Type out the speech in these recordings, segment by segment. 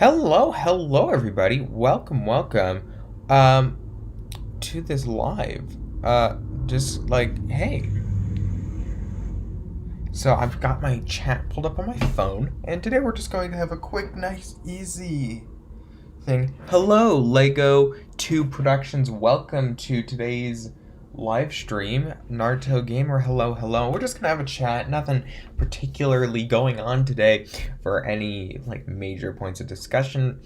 Hello, everybody. Welcome, to this live. Just like, hey. So I've got my chat pulled up on my phone, and today we're just going to have a quick, nice, easy thing. Hello, Lego 2 Productions. Welcome to today's live stream. Naruto Gamer, hello. We're just gonna have a chat. Nothing particularly going on today for any like major points of discussion.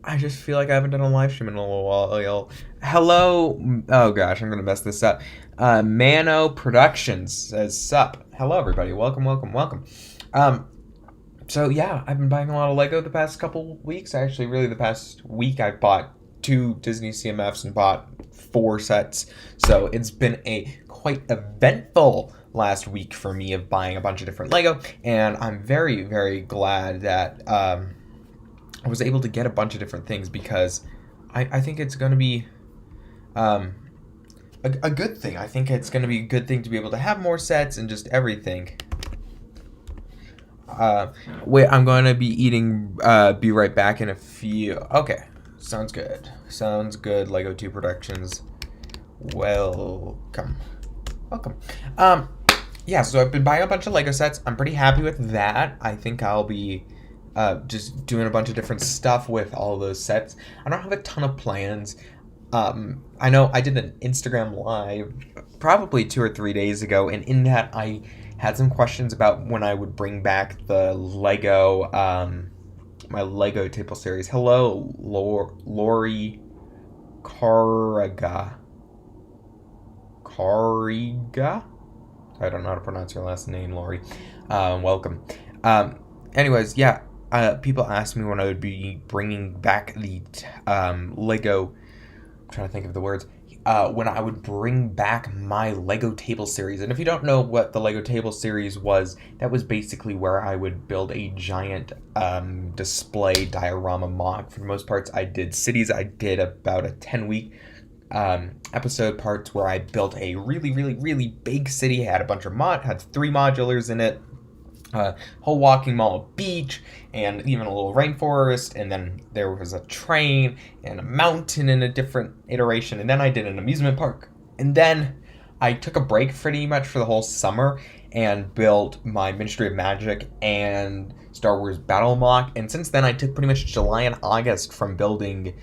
I just feel like I haven't done a live stream in a little while. Hello. Oh gosh, I'm gonna mess this up. Mano Productions says sup. Hello everybody. Welcome. So yeah, I've been buying a lot of Lego the past couple weeks. Actually, really the past week I bought 2 Disney CMFs and bought 4 sets. So it's been a quite eventful last week for me of buying a bunch of different Lego, and I'm very, very glad that I was able to get a bunch of different things because I think it's going to be a good thing. I think it's going to be a good thing to be able to have more sets and just everything. Wait, I'm going to be eating, be right back in a few. Okay, sounds good. Lego 2 Productions. Welcome. Yeah, so I've been buying a bunch of Lego sets. I'm pretty happy with that. I think I'll be just doing a bunch of different stuff with all those sets. I don't have a ton of plans. I know I did an Instagram live probably 2 or 3 days ago, and in that I had some questions about when I would bring back the Lego, my Lego table series. Hello, Lori Cariga. I don't know how to pronounce your last name, Lori. Welcome. Anyways, yeah, people asked me when I would be bringing back the Lego. I'm trying to think of the words. When I would bring back my Lego table series. And if you don't know what the Lego table series was, that was basically where I would build a giant display diorama mock. For the most parts, I did cities. I did about a 10-week episode parts where I built a really big city. It had a bunch of had 3 modulars in it. Whole walking mall, beach, and even a little rainforest, and then there was a train and a mountain in a different iteration, and then I did an amusement park, and then I took a break pretty much for the whole summer and built my Ministry of Magic and Star Wars Battle Mock, and since then I took pretty much July and August from building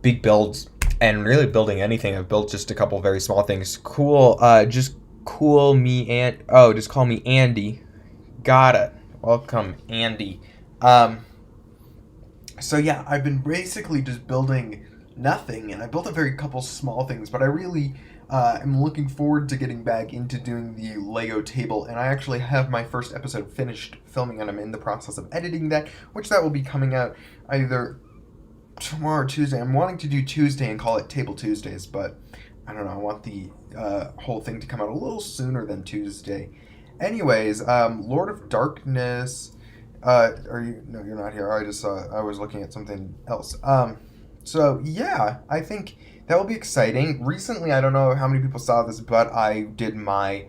big builds and really building anything. I've built just a couple very small things. Just call me Andy. Got it. Welcome, Andy. So yeah, I've been basically just building nothing, and I built a very couple small things, but I really am looking forward to getting back into doing the Lego table, and I actually have my first episode finished filming, and I'm in the process of editing that, which will be coming out either tomorrow or Tuesday. I'm wanting to do Tuesday and call it Table Tuesdays, but I don't know, I want the whole thing to come out a little sooner than Tuesday. Anyways, Lord of Darkness, are you? No, you're not here. I was looking at something else. So yeah, I think that will be exciting. Recently, I don't know how many people saw this, but I did my,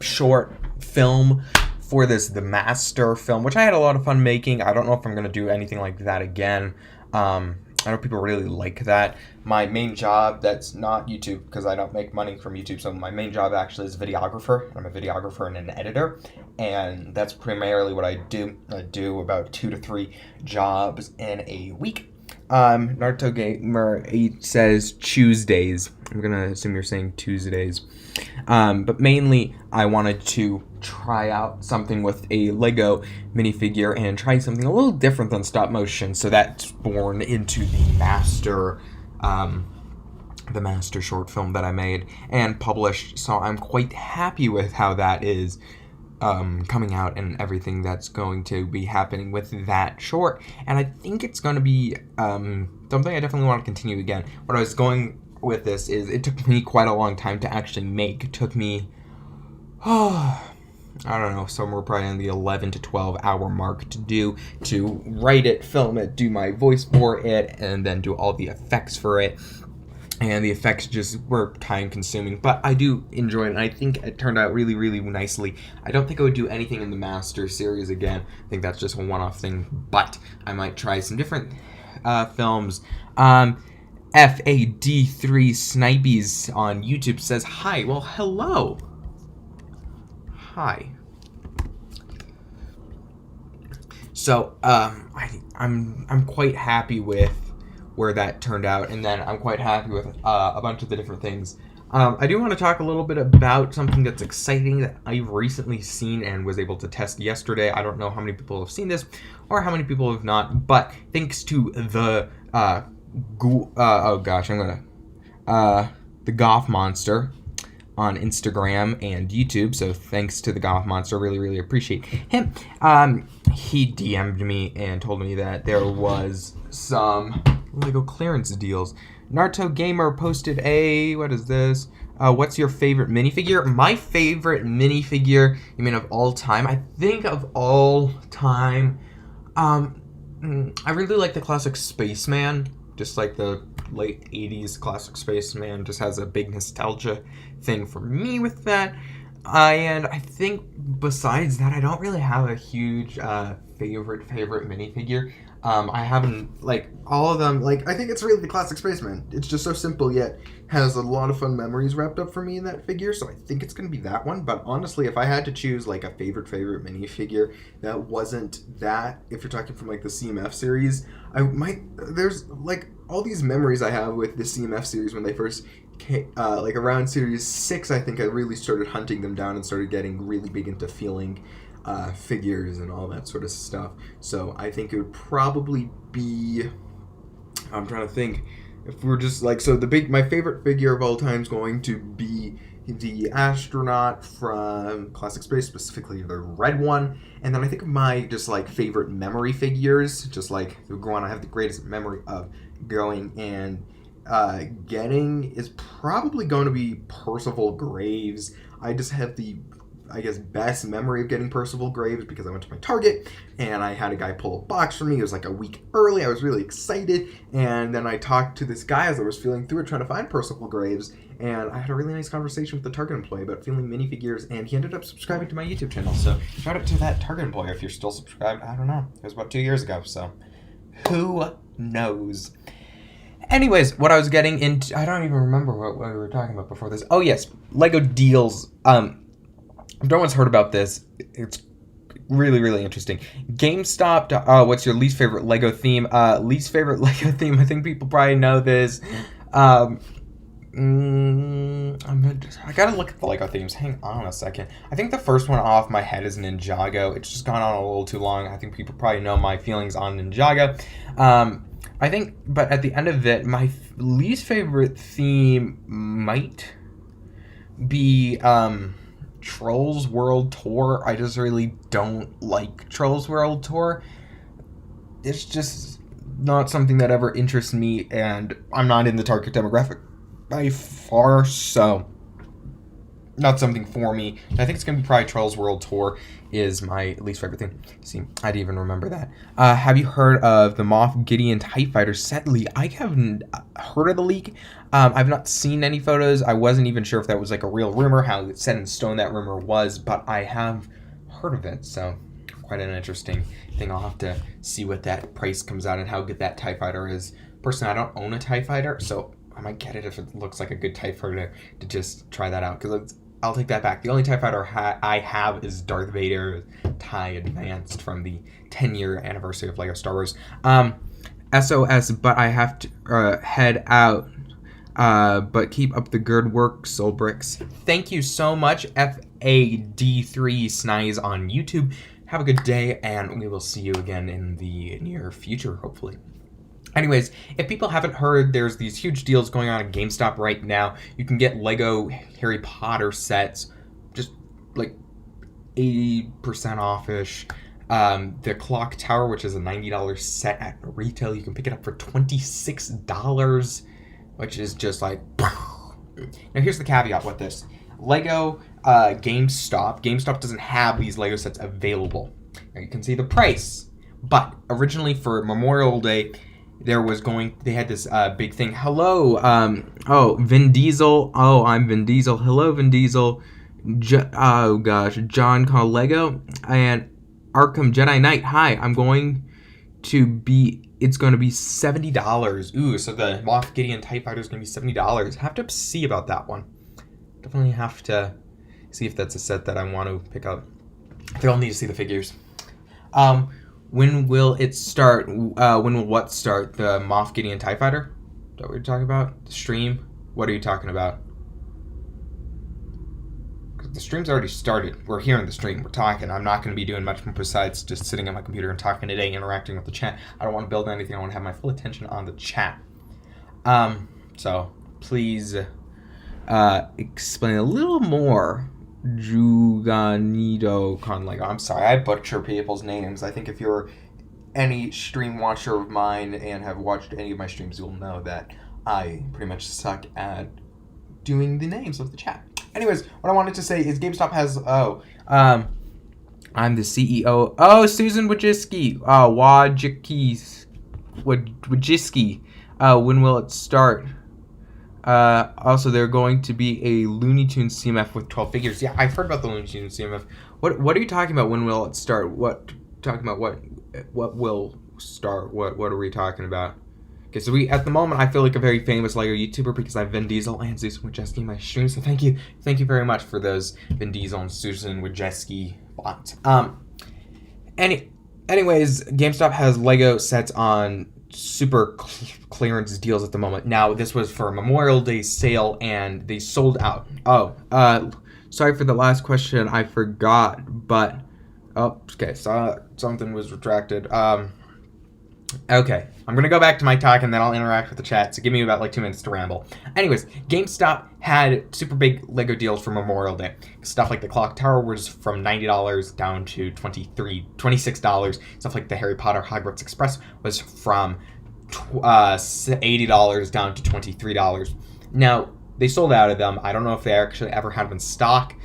short film for the Master film, which I had a lot of fun making. I don't know if I'm going to do anything like that again. I know people really like that. My main job, that's not YouTube, because I don't make money from YouTube, so my main job actually is videographer. I'm a videographer and an editor, and that's primarily what I do. I do about 2 to 3 jobs in a week. Naruto Gamer 8 says Tuesdays. I'm gonna assume you're saying Tuesdays. But mainly, I wanted to try out something with a Lego minifigure and try something a little different than stop motion. So that's born into the Master short film that I made and published. So I'm quite happy with how that is coming out and everything that's going to be happening with that short. And I think it's going to be something I definitely want to continue again. What I was going with this is it took me quite a long time to actually make. It took me, I don't know, somewhere probably in the 11 to 12 hour mark to write it, film it, do my voice for it, and then do all the effects for it. and the effects just were time consuming, but I do enjoy it, and I think it turned out really, really nicely. I don't think I would do anything in the Master series again. I think that's just a one-off thing, but I might try some different films. FAD3 Snipies on YouTube says, hi. Well, hello. Hi. So, I'm quite happy with where that turned out, and then I'm quite happy with a bunch of the different things. I do want to talk a little bit about something that's exciting that I've recently seen and was able to test yesterday. I don't know how many people have seen this or how many people have not, but thanks to the the Goth Monster on Instagram and YouTube. So thanks to the Goth Monster, really, really appreciate him. He DM'd me and told me that there was some Lego clearance deals. Naruto Gamer posted what is this? What's your favorite minifigure? My favorite minifigure, you mean of all time? I think of all time, I really like the classic Spaceman, just like the late 80s classic Spaceman, just has a big nostalgia thing for me with that. And I think besides that, I don't really have a huge favorite minifigure. I haven't, like, all of them, like, I think it's really the classic Spaceman. It's just so simple, yet has a lot of fun memories wrapped up for me in that figure, so I think it's going to be that one. But honestly, if I had to choose, like, a favorite minifigure that wasn't that, if you're talking from, like, the CMF series, there's, like, all these memories I have with the CMF series when they first came, like, around Series 6, I think I really started hunting them down and started getting really big into feeling figures and all that sort of stuff. So I think it would probably be, I'm trying to think, if we're just like, so my favorite figure of all time is going to be the astronaut from Classic Space, specifically the red one. And then I think of my just like favorite memory figures, just like the one I have the greatest memory of going and getting is probably going to be Percival Graves. I just have the, I guess, best memory of getting Percival Graves because I went to my Target and I had a guy pull a box for me. It was like a week early. I was really excited. And then I talked to this guy as I was feeling through it trying to find Percival Graves. And I had a really nice conversation with the Target employee about feeling minifigures. And he ended up subscribing to my YouTube channel. So shout out to that Target employee if you're still subscribed. I don't know. It was about 2 years ago. So who knows? Anyways, what I was getting into, I don't even remember what we were talking about before this. Oh yes, Lego deals. If no one's heard about this, it's really, really interesting. GameStop, what's your least favorite Lego theme? Least favorite Lego theme, I think people probably know this. I gotta look at the Lego themes. Hang on a second. I think the first one off my head is Ninjago. It's just gone on a little too long. I think people probably know my feelings on Ninjago. I think, but at the end of it, my least favorite theme might be, Trolls World Tour. I just really don't like Trolls World Tour. It's just not something that ever interests me, and I'm not in the target demographic by far, so not something for me. I think it's going to be probably Trolls World Tour is my least favorite thing. See, I didn't even remember that. Have you heard of the Moff Gideon TIE Fighter set leak? I haven't heard of the leak. I've not seen any photos. I wasn't even sure if that was like a real rumor, how set in stone that rumor was, but I have heard of it, so quite an interesting thing. I'll have to see what that price comes out and how good that TIE Fighter is. Personally, I don't own a TIE Fighter, so I might get it if it looks like a good TIE Fighter to just try that out, because I'll take that back. The only TIE Fighter I have is Darth Vader TIE Advanced from the 10-year anniversary of LEGO Star Wars. SOS, but I have to head out. But keep up the good work, Soul Bricks. Thank you so much, FAD3 Snies on YouTube. Have a good day, and we will see you again in the near future, hopefully. Anyways, if people haven't heard, there's these huge deals going on at GameStop right now. You can get Lego Harry Potter sets, just like 80% off-ish. The Clock Tower, which is a $90 set at retail, you can pick it up for $26, which is just like... Now here's the caveat with this. Lego GameStop doesn't have these Lego sets available. Now you can see the price, but originally for Memorial Day, they had this big thing. Hello, Vin Diesel. Oh, I'm Vin Diesel. Hello, Vin Diesel. Oh gosh, John called Lego and Arkham Jedi Knight. Hi, it's going to be $70. Ooh, so the Moff Gideon TIE Fighter is going to be $70. Have to see about that one. Definitely have to see if that's a set that I want to pick up. I think I'll need to see the figures. When will it start? When will what start? The Moff Gideon TIE Fighter? Is that what you're talking about? The stream? What are you talking about? The stream's already started. We're here in the stream. We're talking. I'm not going to be doing much more besides just sitting at my computer and talking today, interacting with the chat. I don't want to build anything. I want to have my full attention on the chat. So please explain a little more. Juganito con Lego. I'm sorry, I butcher people's names. I think if you're any stream watcher of mine and have watched any of my streams, you'll know that I pretty much suck at doing the names of the chat. Anyways, what I wanted to say is GameStop has I'm the CEO. Oh, Susan Wojcicki. Wojcicki. When will it start? Also, they're going to be a Looney Tunes CMF with 12 figures. Yeah, I've heard about the Looney Tunes CMF. What are you talking about? When will it start? What will start? What are we talking about? Okay, so at the moment, I feel like a very famous Lego YouTuber because I have Vin Diesel and Susan Wojcicki in my stream. So thank you very much for those Vin Diesel and Susan Wojcicki bots. Anyways, GameStop has Lego sets on super clearance deals at the moment. Now, this was for a Memorial Day sale, and they sold out. Sorry for the last question. I forgot, but okay. So something was retracted. Okay, I'm gonna go back to my talk and then I'll interact with the chat, so give me about 2 minutes to ramble. Anyways, GameStop had super big Lego deals for Memorial Day. Stuff like the Clock Tower was from $90 down to $26. Stuff like the Harry Potter Hogwarts Express was from $80 down to $23. Now, they sold out of them. I don't know if they actually ever had them in stock.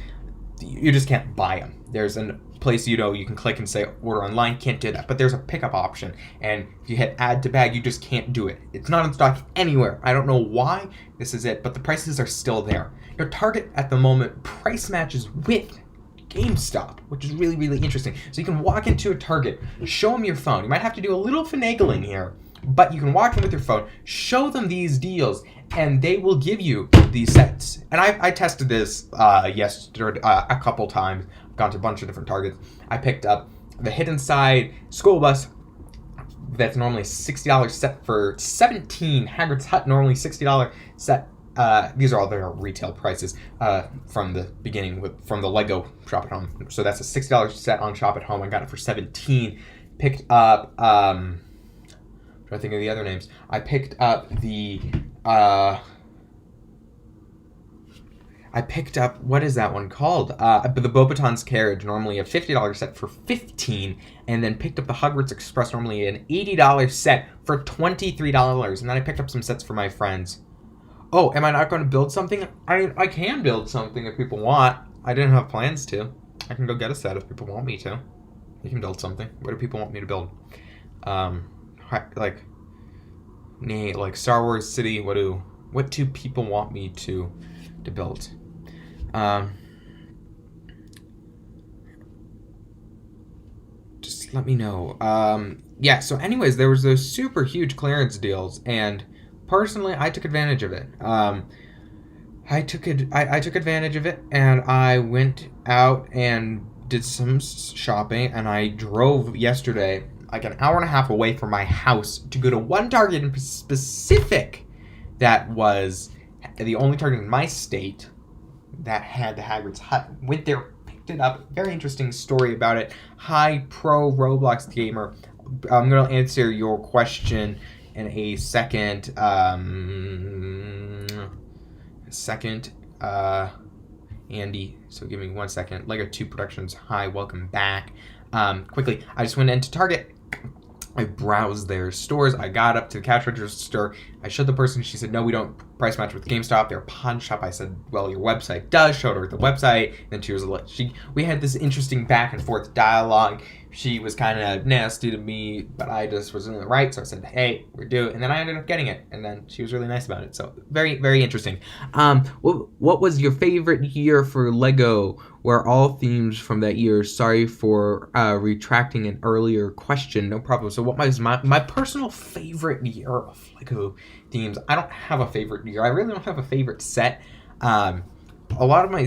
You just can't buy them. There's a place you can click and say order online. Can't do that, but there's a pickup option, and if you hit add to bag, you just can't do it. It's not in stock anywhere. I don't know why. This is it, but the prices are still there. Your Target at the moment price matches with GameStop, which is really, really interesting. So you can walk into a Target, show them your phone. You might have to do a little finagling here, but you can walk in with your phone, show them these deals, and they will give you these sets. And I tested this yesterday a couple times. I've gone to a bunch of different Targets. I picked up the Hidden Side school bus. That's normally a $60 set for $17. Hagrid's Hut, normally $60 set. These are all their retail prices from the beginning from the Lego Shop at Home. So that's a $60 set on Shop at Home. I got it for $17. Picked up trying to think of the other names. I picked up the what is that one called? The Beauxbatons Carriage, normally a $50 set for $15, and then picked up the Hogwarts Express, normally an $80 set for $23, and then I picked up some sets for my friends. Oh, am I not going to build something? I can build something if people want. I didn't have plans to. I can go get a set if people want me to. You can build something. What do people want me to build? Like Star Wars City. What do people want me to build? Just let me know. Yeah. So, anyways, there was those super huge clearance deals, and personally, I took advantage of it. I took advantage of it, and I went out and did some shopping, and I drove yesterday like an hour and a half away from my house to go to one Target in specific that was the only Target in my state that had the Hagrid's Hut. Went there, picked it up. Very interesting story about it. Hi, pro Roblox gamer. I'm going to answer your question in a second. Andy, so give me 1 second. Lego 2 Productions, hi, welcome back. Quickly, I just went into Target. I browsed their stores. I got up to the cash register. I showed the person. She said, no, we don't price match with GameStop. They're a pawn shop. I said, well, your website does. Showed her the website. Then we had this interesting back and forth dialogue. she was kind of nasty to me, but I just was in the right, so I said, hey, we're due, and then I ended up getting it, and then she was really nice about it, so very, very interesting. What was your favorite year for Lego? Were all themes from that year? Sorry for retracting an earlier question, no problem. So what was my personal favorite year of Lego themes? I don't have a favorite year. I really don't have a favorite set. A lot of I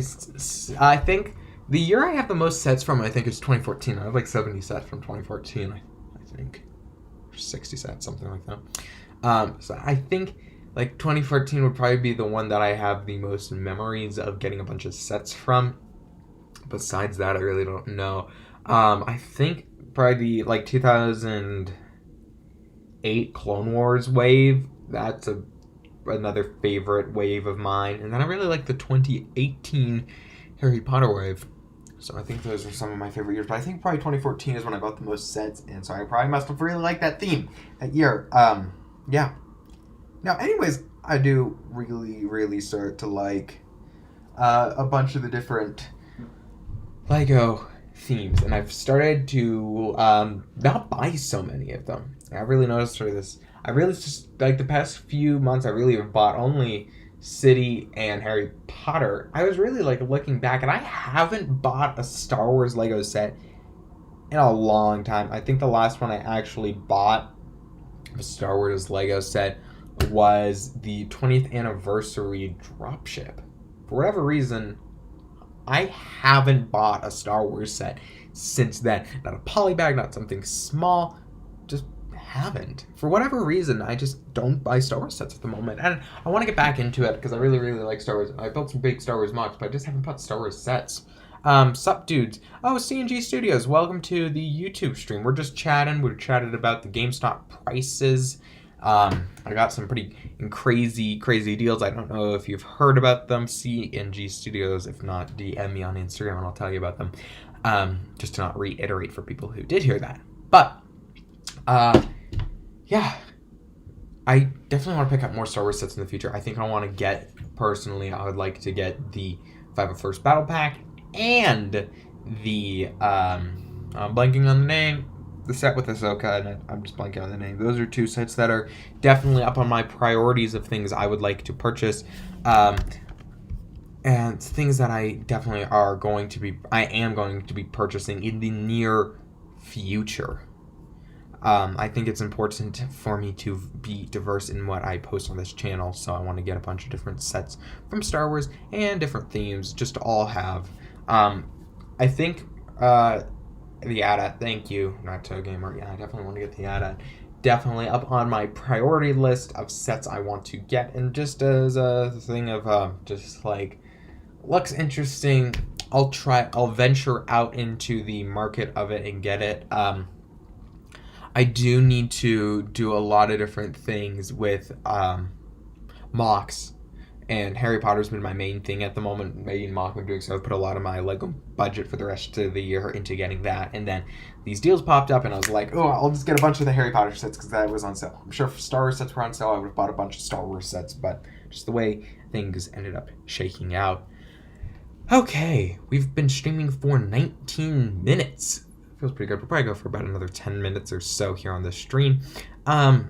think the year I have the most sets from, I think, is 2014. I have like 70 sets from 2014, I think. 60 sets, something like that. So I think like 2014 would probably be the one that I have the most memories of getting a bunch of sets from. Besides that, I really don't know. I think probably the like 2008 Clone Wars wave. That's another favorite wave of mine. And then I really like the 2018 Harry Potter wave. So I think those are some of my favorite years. But I think probably 2014 is when I bought the most sets. And so I probably must have really liked that theme that year. Yeah. Now, anyways, I do really, really start to like a bunch of the different Lego themes. And I've started to not buy so many of them. I really noticed for this. I really just, like the past few months, I really have bought only City and Harry Potter. I was really like looking back, and I haven't bought a Star Wars Lego set in a long time. I think the last one I actually bought a Star Wars Lego set was the 20th anniversary dropship. For whatever reason, I haven't bought a Star Wars set since then. Not a polybag, not something small, just haven't. For whatever reason, I just don't buy Star Wars sets at the moment. And I want to get back into it because I really, really like Star Wars. I built some big Star Wars MOCs, but I just haven't bought Star Wars sets. Sup, dudes? Oh, CNG Studios, welcome to the YouTube stream. We're just chatting. We're chatting about the GameStop prices. I got some pretty crazy deals. I don't know if you've heard about them. CNG Studios. If not, DM me on Instagram and I'll tell you about them. Just to not reiterate for people who did hear that. But, yeah, I definitely want to pick up more Star Wars sets in the future. I think I want to get, personally, I would like to get the 501st Battle Pack and the, I'm blanking on the name, the set with Ahsoka, and I'm just blanking on the name. Those are two sets that are definitely up on my priorities of things I would like to purchase. And things that I definitely am going to be purchasing in the near future. I think it's important for me to be diverse in what I post on this channel, so I want to get a bunch of different sets from Star Wars and different themes just to all have. I think the AT-AT, thank you, not Toe Gamer. Yeah, I definitely want to get the AT-AT. Definitely up on my priority list of sets I want to get, and just as a thing of just like looks interesting, I'll venture out into the market of it and get it. I do need to do a lot of different things with MOCs, and Harry Potter's been my main thing at the moment, main MOC I'm doing, so I've put a lot of my Lego budget for the rest of the year into getting that, and then these deals popped up, and I was like, oh, I'll just get a bunch of the Harry Potter sets, because that was on sale. I'm sure if Star Wars sets were on sale, I would have bought a bunch of Star Wars sets, but just the way things ended up shaking out. Okay, we've been streaming for 19 minutes. Feels pretty good. We'll probably go for about another 10 minutes or so here on the stream. I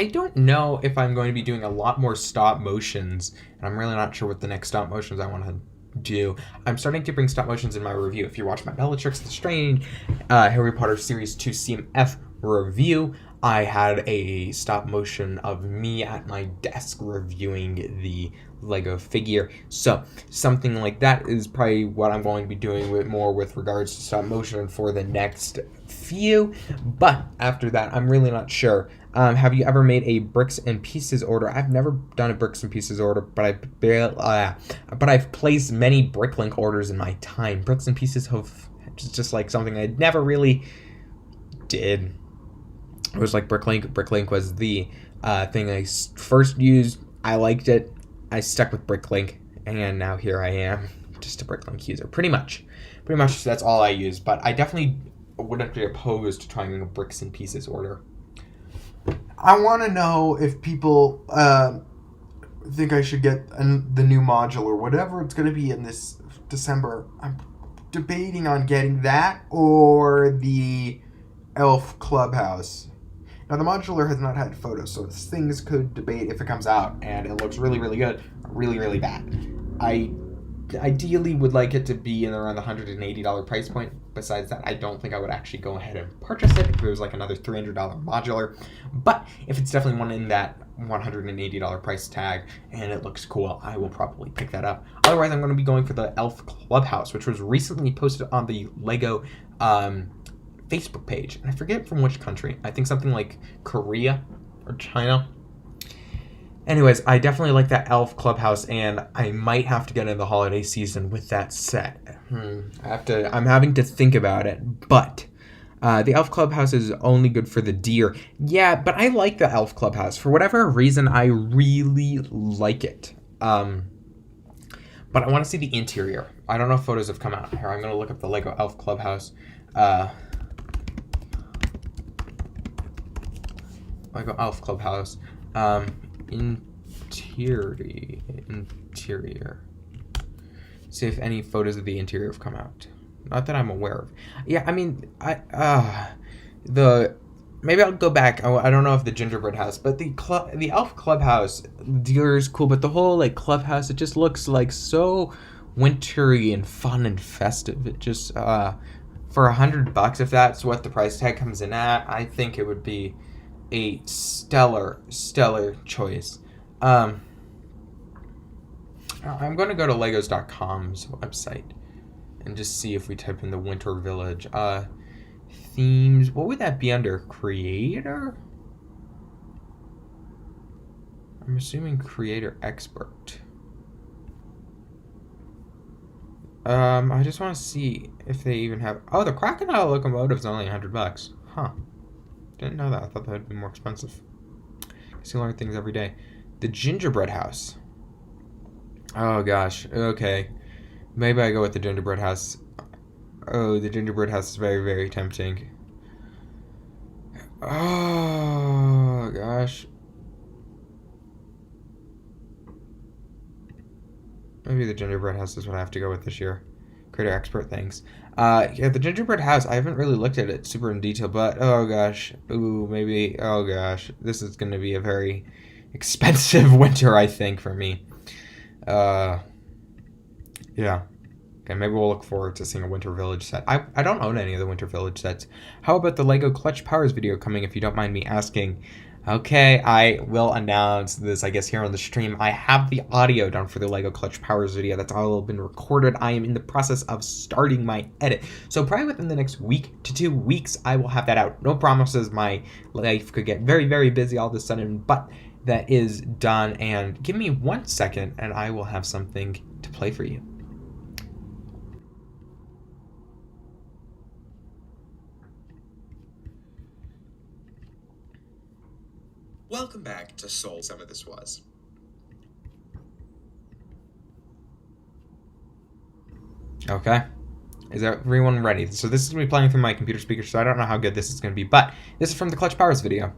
don't know if I'm going to be doing a lot more stop motions, and I'm really not sure what the next stop motions I want to do. I'm starting to bring stop motions in my review. If you watch my Bellatrix the Strange Harry Potter Series 2 CMF review, I had a stop motion of me at my desk reviewing the Lego figure. So something like that is probably what I'm going to be doing with regards to stop motion for the next few. But after that, I'm really not sure. Have you ever made a bricks and pieces order? I've never done a bricks and pieces order, but I've placed many Bricklink orders in my time. Bricks and pieces have just like something I never really did. It was like Bricklink. Bricklink was the thing I first used. I liked it. I stuck with Bricklink, and now here I am, just a Bricklink user. Pretty much that's all I use. But I definitely wouldn't be opposed to trying a bricks and pieces order. I want to know if people think I should get the new module or whatever it's going to be in this December. I'm debating on getting that or the Elf Clubhouse. Now, the modular has not had photos, so things could debate if it comes out and it looks really, really good, really, really bad. I ideally would like it to be in around the $180 price point. Besides that, I don't think I would actually go ahead and purchase it if it was like another $300 modular. But if it's definitely one in that $180 price tag and it looks cool, I will probably pick that up. Otherwise, I'm going to be going for the Elf Clubhouse, which was recently posted on the Lego Facebook page. And I forget from which country. I think something like Korea or China. Anyways, I definitely like that Elf Clubhouse, and I might have to get in the holiday season with that set. I'm having to think about it, but the Elf Clubhouse is only good for the deer. Yeah, but I like the Elf Clubhouse. For whatever reason, I really like it. But I want to see the interior. I don't know if photos have come out. Here, I'm going to look up the Lego Elf Clubhouse. Lego Elf Clubhouse. Interior. See if any photos of the interior have come out. Not that I'm aware of. Yeah, I mean, maybe I'll go back. I don't know if the gingerbread house, but the Elf Clubhouse, deer is cool, but the whole like clubhouse, it just looks like so wintry and fun and festive. It just for $100, if that's what the price tag comes in at, I think it would be a stellar choice. I'm going to go to legos.com's website and just see if we type in the Winter Village. Themes, what would that be under? Creator? I'm assuming creator expert. I just want to see if they even have... Oh, the crocodile locomotive's only $100. Huh. Didn't know that. I thought that would be more expensive. You learn things every day. The gingerbread house. Oh gosh. Okay. Maybe I go with the gingerbread house. Oh, the gingerbread house is very, very tempting. Oh gosh. Maybe the gingerbread house is what I have to go with this year. Creator expert, thanks. Yeah, the gingerbread house, I haven't really looked at it super in detail, but oh gosh. Ooh, maybe, oh gosh. This is going to be a very expensive winter, I think, for me. Yeah. Okay, maybe we'll look forward to seeing a Winter Village set. I don't own any of the Winter Village sets. How about the Lego Clutch Powers video coming, if you don't mind me asking? Okay, I will announce this, I guess, here on the stream. I have the audio done for the Lego Clutch Powers video. That's all been recorded. I am in the process of starting my edit. So probably within the next week to 2 weeks, I will have that out. No promises. My life could get very, very busy all of a sudden, but that is done. And give me 1 second, and I will have something to play for you. Welcome back to Soul. Some of this was. Okay. Is everyone ready? So this is going to be playing through my computer speaker, so I don't know how good this is going to be, but this is from the Clutch Powers video.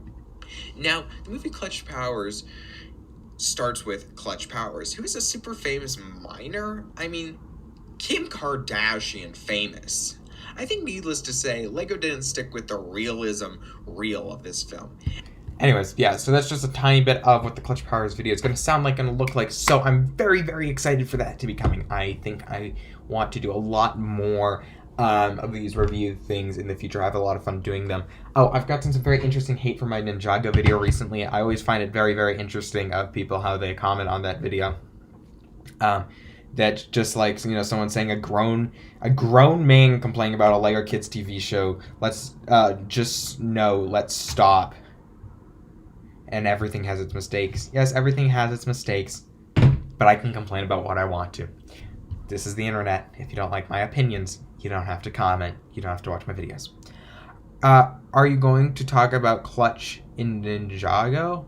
Now, the movie Clutch Powers starts with Clutch Powers, who is a super famous miner. I mean, Kim Kardashian famous. I think needless to say, Lego didn't stick with the realism of this film. Anyways, yeah, so that's just a tiny bit of what the Clutch Powers video is going to sound like and look like, so I'm very, very excited for that to be coming. I think I want to do a lot more of these review things in the future. I have a lot of fun doing them. Oh, I've gotten some very interesting hate for my Ninjago video recently. I always find it very, very interesting of people how they comment on that video. That just like, you know, someone saying a grown man complaining about a Lego Kids TV show. Let's stop. And everything has its mistakes. Yes, everything has its mistakes, but I can complain about what I want to. This is the internet. If you don't like my opinions, you don't have to comment. You don't have to watch my videos. Are you going to talk about Clutch in Ninjago?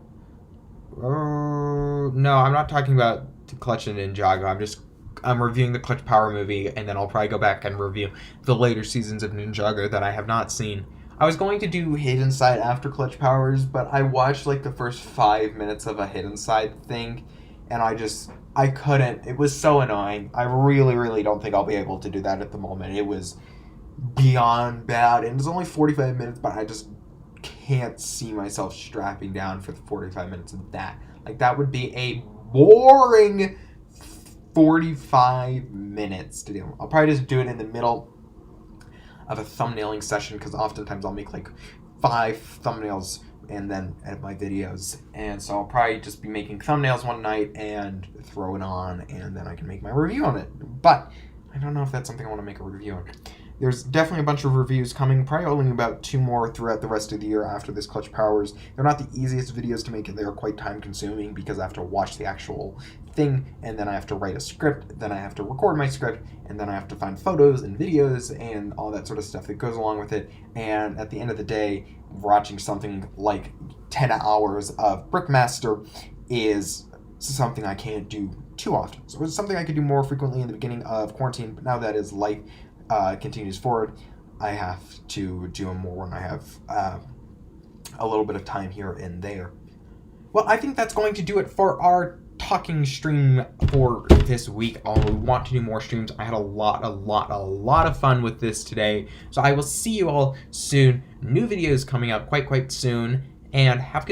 No, I'm not talking about Clutch in Ninjago. I'm reviewing the Clutch Power movie, and then I'll probably go back and review the later seasons of Ninjago that I have not seen. I was going to do Hidden Side after Clutch Powers, but I watched like the first 5 minutes of a Hidden Side thing, and I couldn't. It was so annoying. I really, really don't think I'll be able to do that at the moment. It was beyond bad, and it's only 45 minutes, but I just can't see myself strapping down for the 45 minutes of that. Like, that would be a boring 45 minutes to do. I'll probably just do it in the middle of a thumbnailing session, because oftentimes I'll make like 5 thumbnails and then edit my videos, and so I'll probably just be making thumbnails one night and throw it on, and then I can make my review on it. But I don't know if that's something I want to make a review on. There's definitely a bunch of reviews coming, probably only about 2 more throughout the rest of the year after this Clutch Powers. They're not the easiest videos to make, and they're quite time consuming because I have to watch the actual thing, and then I have to write a script, then I have to record my script, and then I have to find photos and videos and all that sort of stuff that goes along with it. And at the end of the day, watching something like 10 hours of Brickmaster is something I can't do too often. So it's something I could do more frequently in the beginning of quarantine, but now that as life continues forward, I have to do them more when I have a little bit of time here and there. Well, I think that's going to do it for our talking stream for this week. I want to do more streams. I had a lot of fun with this today. So I will see you all soon. New videos coming up quite soon, and have a good